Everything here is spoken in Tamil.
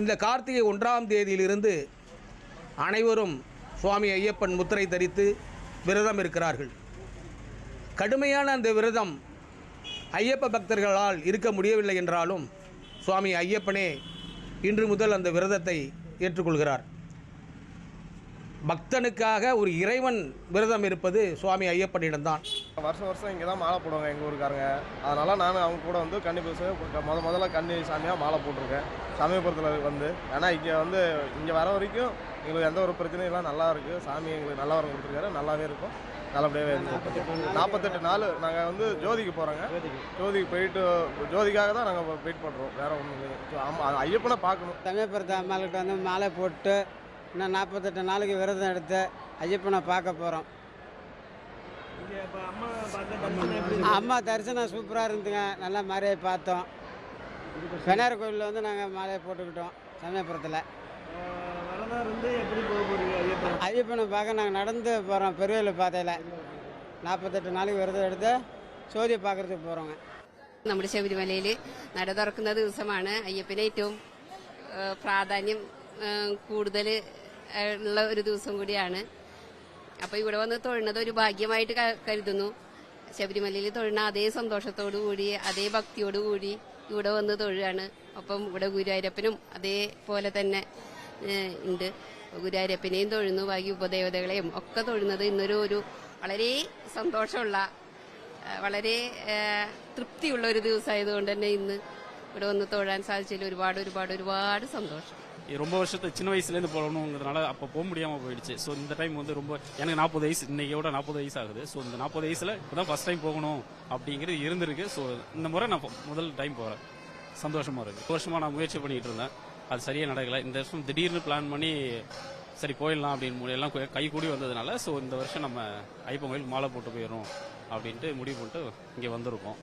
இந்த கார்த்திகை 1ஆம் தேதியிலிருந்து அனைவரும் சுவாமி ஐயப்பன் முத்திரை தரித்து விரதம் இருக்கிறார்கள். கடுமையான அந்த விரதம் ஐயப்ப பக்தர்களால் இருக்க முடியவில்லை என்றாலும் சுவாமி ஐயப்பனே இன்று முதல் அந்த விரதத்தை ஏற்றுக்கொள்கிறார். பக்தனுக்காக ஒரு இறைவன் விரதம் இருப்பது சுவாமி ஐயப்பனிடம்தான். வருஷம் இங்கே தான் மாலை போடுவாங்க எங்கள் ஊருக்காரங்க. அதனால் நான் அவங்க கூட வந்து கன்னி முதல்ல கன்னி சாமியாக மாலை போட்டிருக்கேன் சமயபுரத்தில் ஏன்னா இங்கே வர வரைக்கும் எங்களுக்கு எந்த ஒரு பிரச்சனையும் இல்லை, நல்லா இருக்குது. சாமி எங்களுக்கு நல்லா வரம் கொடுத்துருக்காரு, நல்லாவே இருக்கும், நல்லபடியாகவே இருக்கும். 48 நாள் நாங்கள் ஜோதிக்கு போகிறோங்க. ஜோதிக்கு போயிட்டு ஜோதிக்காக தான் நாங்கள் வெயிட் பண்ணுறோம், வேறு ஒன்றும் இல்லை. ஐயப்பனை பார்க்கணும். சமயபுரத்து அம்மாக்கிட்ட மாலை போட்டு இன்னும் 48 நாளைக்கு விரதம் எடுத்து ஐயப்பனை பார்க்க போகிறோம். அம்மா தரிசனம் சூப்பராக இருந்துங்க, நல்லா மாதிரியே பார்த்தோம். பெனார் கோயிலில் நாங்கள் மாலையை போட்டுக்கிட்டோம் சமயபுரத்தில். ஐயப்பனை பார்க்க நாங்கள் நடந்து போகிறோம் பெருவேலு பாதையில். 48 നാளைക്ക് വിരതം എടുത്ത് ചോദ്യ பார்க்கறதுக்கு போகிறோங்க. നമ്മുടെ ശബരിമലയിൽ നട തുറക്കുന്ന ദിവസമാണ്. അയ്യപ്പന് ഏറ്റവും പ്രാധാന്യം കൂടുതൽ ഉള്ള ഒരു ദിവസം കൂടിയാണ്. അപ്പോൾ ഇവിടെ വന്ന് തൊഴുന്നത് ഒരു ഭാഗ്യമായിട്ട് കരുതുന്നു. ശബരിമലയിൽ തൊഴുന്ന അതേ സന്തോഷത്തോടു കൂടി അതേ ഭക്തിയോടുകൂടി ഇവിടെ വന്ന് തൊഴുകയാണ്. ഒപ്പം ഇവിടെ ഗുരുവായൂരപ്പനും അതേപോലെ തന്നെ ഉണ്ട്. ഗുരുവായൂരപ്പനെയും തൊഴുന്നു, ബാക്കി ഉപദേവതകളെയും ഒക്കെ തൊഴുന്നത് ഇന്നൊരു വളരെ സന്തോഷമുള്ള വളരെ തൃപ്തിയുള്ള ഒരു ദിവസമായതുകൊണ്ട് തന്നെ ഇന്ന് ഇവിടെ വന്ന് തൊഴാൻ സാധിച്ചതിൽ ഒരുപാട് சந்தோஷம். ரொம்ப வருஷத்து சின்ன வயசுலேருந்து போகணுங்கிறதுனால அப்போ போக முடியாமல் போயிடுச்சு. ஸோ இந்த டைம் ரொம்ப எனக்கு 40 வயசு, இன்னையோட 40 வயசு ஆகுது. ஸோ இந்த 40 வயசுல இப்போதான் ஃபர்ஸ்ட் டைம் போகணும் அப்படிங்கிறது இருந்திருக்கு. ஸோ இந்த முறை நான் முதல் டைம் போகிறேன், சந்தோஷமா இருக்கு. வருஷமா நான் முயற்சி பண்ணிட்டு இருந்தேன், அது சரியா நடக்கல. இந்த வருஷம் திடீர்னு பிளான் பண்ணி சரி போயிடலாம் அப்படின்னு எல்லாம் கை கூடி வந்ததுனால ஸோ இந்த வருஷம் நம்ம ஐயப்பன் கோயிலுக்கு மாலை போட்டு போயிடும் அப்படின்ட்டு முடிவு பண்ணிட்டு இங்கே வந்திருக்கோம்.